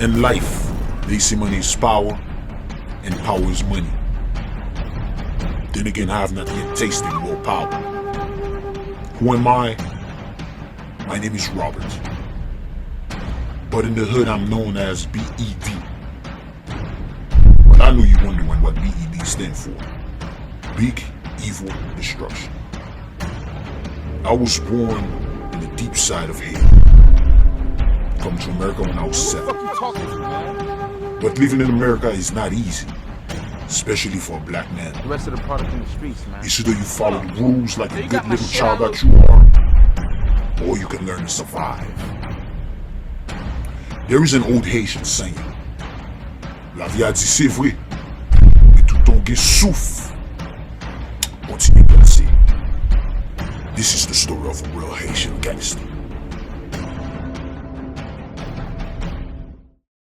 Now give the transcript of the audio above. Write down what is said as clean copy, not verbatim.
In life, they say money is power, and power is money. Then again, I have not yet tasted more power. Who am I? My name is Robert. But in the hood, I'm known as BED. But I know you're wondering what BED stands for. Big Evil Destruction. I was born in the deep side of hell. Come to America when I was 7. But living in America is not easy, especially for a black man. The rest of the product in the streets, man. It's either you follow the rules like a good little child that you are, or you can learn to survive. There is an old Haitian saying, La vie a dit c'est vrai, mais tout ton gain souffle. Continue to see. This is the story of a real Haitian gangster.